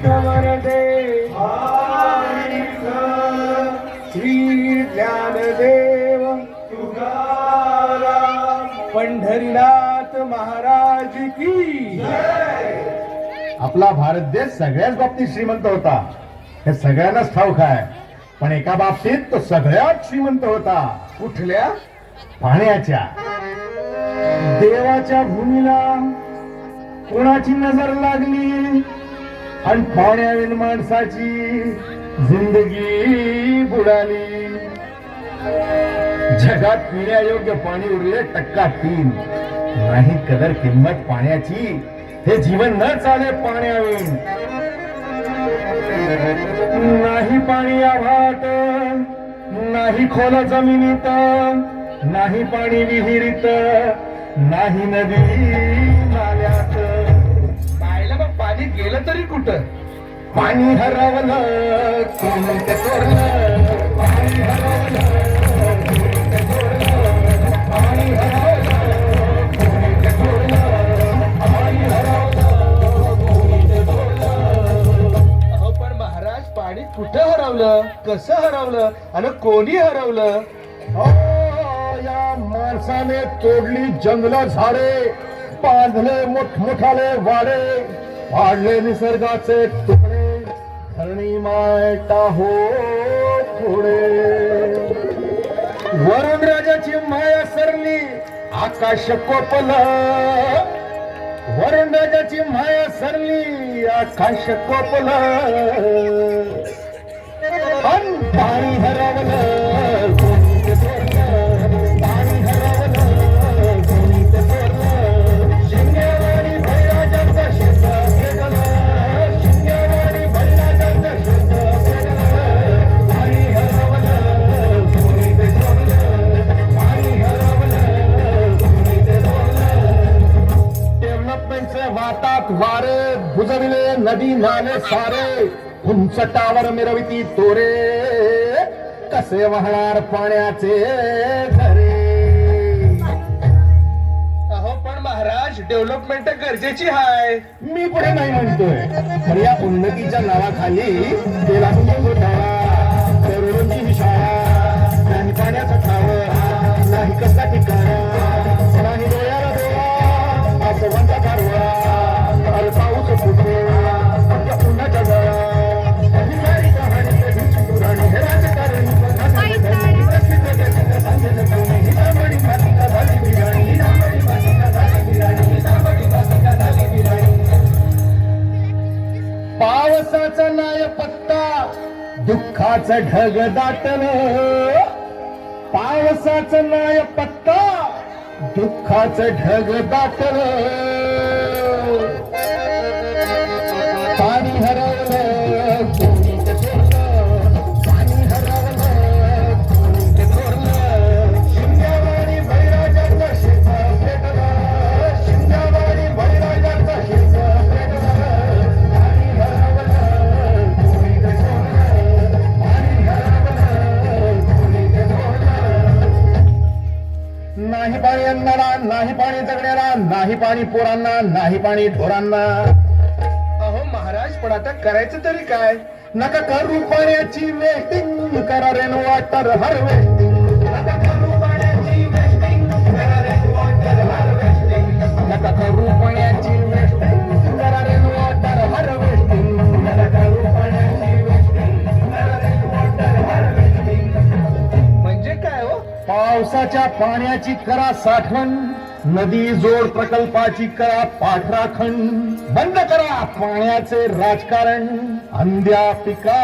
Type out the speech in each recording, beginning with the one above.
विठ्ठल दे श्री ज्ञानदेव तुकाराम पंढरीनाथ महाराज की आपला भारत देश सगळ्याच बाबतीत श्रीमंत होता, हे सगळ्यांनाच ठाऊक आहे. पण एका बाबतीत तो सगळ्यात श्रीमंत होता. कुठल्या? पाण्याच्या. देवाच्या भूमीला कोणाची नजर लागली आणि पाण्याविन माणसाची जिंदगी बुडाली. जगात पिण्यायोग्य पाणी उरले 3%. नाही कदर किंमत पाण्याची, हे जीवन न चाले पाण्याविन. नाही पाणी आभाट, नाही खोल जमिनीत, नाही पाणी विहिरीत, नाही नदी नाल्यात. पाहिलं मग पाणी गेलं तरी कुठं? पाणी हरवलं कोणी ते चोरलं, पाणी हरवलं कोणी ते चोरलं, पाणी हरवलं कोणी ते चोरलं, पाणी हरवलं कोणी ते चोरलं. अहो पण महाराज पाणी कुठं हरवलं, कसं हरवलं आणि कोणी हरवलं? या माणसाने तोडली जंगल झाडे, बांधले मोठमोठाले वाडे, पाडले निसर्गाचे तुकडे, धरणी मायटा हो पुढे. वरुण राजाची माया सरली, आकाश कोपलं. वरुण राजाची माया सरली, आकाश कोपलं. पण पाणी हरवलं कोणी ते चोरलं, पाणी हरवलं कोणी ते चोरलं. शिंगेवाडी भैराजाचं शेत पेटलं, शिंगेवाडी भैराजाचं शेत पेटलं. पाणी हरवलं कोणी ते चोरलं, पाणी हरवलं कोणी ते चोरलं. डेव्हलपमेंटचे वाटात वारे, बुजविले नदी नाले सारे, उंच टावर मिरविती तोरे, कसे वाहणार पाण्याचे झरे. अहो पण महाराज डेव्हलपमेंट गरजेची आहे. मी पुढे नाही म्हणतोय, पण या उन्नतीच्या नावाखाली तेलाचा घोटाळा, करोडोंची शाळा, नाही पाण्याचा ठाव, नाही कसा ठिकाणा, नाही डोळ्याला डोळा, आसवांचा कारवा, अरे पाऊस फुटतो आमच्या उन्हाच्या जळा. अधिकारी कहाणी कधीची पुराणी, हे राजकारण पावसाचा नाय पत्ता, दुःखाचं ढग दाटलं. पावसाचं नाय पत्ता, दुःखाचं ढग दाटलं. पाणी हरवलं कोणी ते चोरलं, पाणी हरवलं कोणी ते चोरलं. शिंगेवाडी भैराजाचं शेत पेटलं, शिंगेवाडी भैराजाचं शेत पेटलं. पाणी हरवलं कोणी ते चोरलं, पाणी हरवलं कोणी ते चोरलं. नाही पाणी अन्नाला, नाही पाणी जगण्याला, नाही पाणी पोरांना, नाही पाणी ढोरांना. अहो महाराज पण आता करायचं तरी काय? नका करू पाण्याची वेस्टिंग, करा रेन वॉटर हार्वेस्टिंग. नका करू पाण्याची वेस्टिंग, करा रेन वॉटर हार्वेस्टिंग. नका करू पाण्याची वेस्टिंग, करा रेन वॉटर हार्वेस्टिंग. नका करू पाण्याची वेस्टिंग, करा रेन वॉटर हार्वेस्टिंग. म्हणजे काय हो? पावसाच्या पाण्याची करा साठवण, नदी जोड प्रकल्पाची करा पाठराखण. बंद करा पाण्याचे राजकारण, अंध्या पिका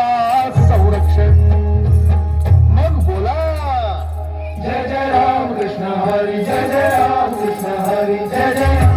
संरक्षण. मग बोला जय जय राम कृष्ण हरी, जय जय राम कृष्ण हरी, जय जय